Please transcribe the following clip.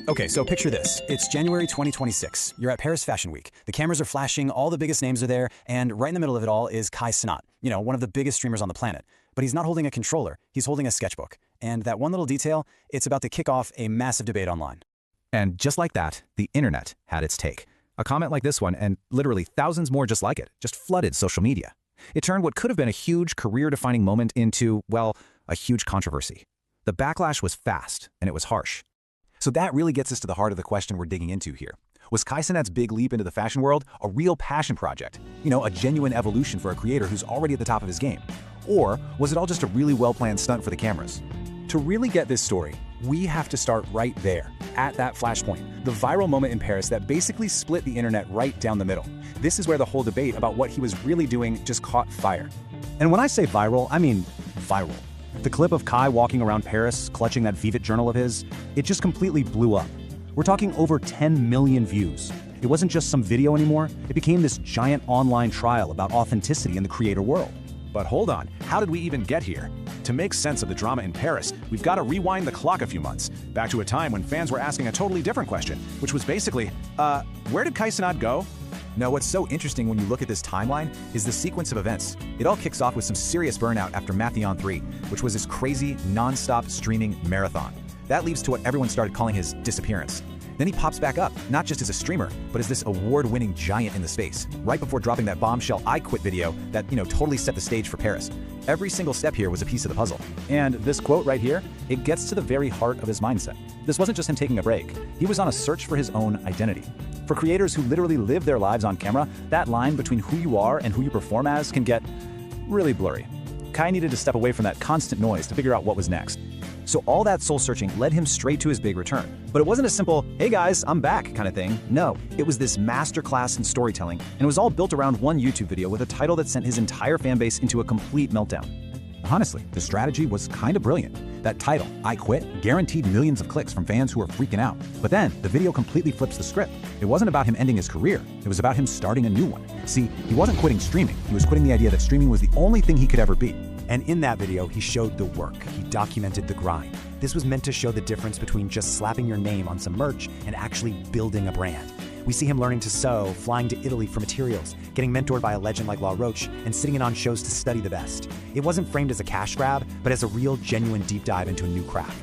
Okay, so picture this. It's January 2026. You're at Paris Fashion Week. The cameras are flashing, all the biggest names are there, and right in the middle of it all is Kai Cenat, one of the biggest streamers on the planet. But he's not holding a controller, he's holding a sketchbook. And that one little detail, it's about to kick off a massive debate online. And just like that, the internet had its take. A comment like this one, and literally thousands more just like it, just flooded social media. It turned what could have been a huge career-defining moment into, well, a huge controversy. The backlash was fast, and it was harsh. So that really gets us to the heart of the question we're digging into here. Was Kai Cenat's big leap into the fashion world a real passion project? A genuine evolution for a creator who's already at the top of his game? Or was it all just a really well-planned stunt for the cameras? To really get this story, we have to start right there, at that flashpoint, the viral moment in Paris that basically split the internet right down the middle. This is where the whole debate about what he was really doing just caught fire. And when I say viral, I mean viral. The clip of Kai walking around Paris, clutching that Vivet journal of his, it just completely blew up. We're talking over 10 million views. It wasn't just some video anymore, it became this giant online trial about authenticity in the creator world. But hold on, how did we even get here? To make sense of the drama in Paris, we've got to rewind the clock a few months, back to a time when fans were asking a totally different question, which was basically, where did Kai Cenat go? Now, what's so interesting when you look at this timeline is the sequence of events. It all kicks off with some serious burnout after Mathillon 3, which was this crazy, non-stop streaming marathon. That leads to what everyone started calling his disappearance. Then he pops back up, not just as a streamer, but as this award-winning giant in the space, right before dropping that bombshell I Quit video that, totally set the stage for Paris. Every single step here was a piece of the puzzle. And this quote right here, it gets to the very heart of his mindset. This wasn't just him taking a break. He was on a search for his own identity. For creators who literally live their lives on camera, that line between who you are and who you perform as can get really blurry. Kai needed to step away from that constant noise to figure out what was next. So all that soul-searching led him straight to his big return. But it wasn't a simple, hey guys, I'm back kind of thing. No, it was this masterclass in storytelling, and it was all built around one YouTube video with a title that sent his entire fanbase into a complete meltdown. Honestly, the strategy was kind of brilliant. That title, I Quit, guaranteed millions of clicks from fans who were freaking out. But then, the video completely flips the script. It wasn't about him ending his career, it was about him starting a new one. See, he wasn't quitting streaming, he was quitting the idea that streaming was the only thing he could ever be. And in that video, he showed the work. He documented the grind. This was meant to show the difference between just slapping your name on some merch and actually building a brand. We see him learning to sew, flying to Italy for materials, getting mentored by a legend like La Roche, and sitting in on shows to study the best. It wasn't framed as a cash grab, but as a real, genuine deep dive into a new craft.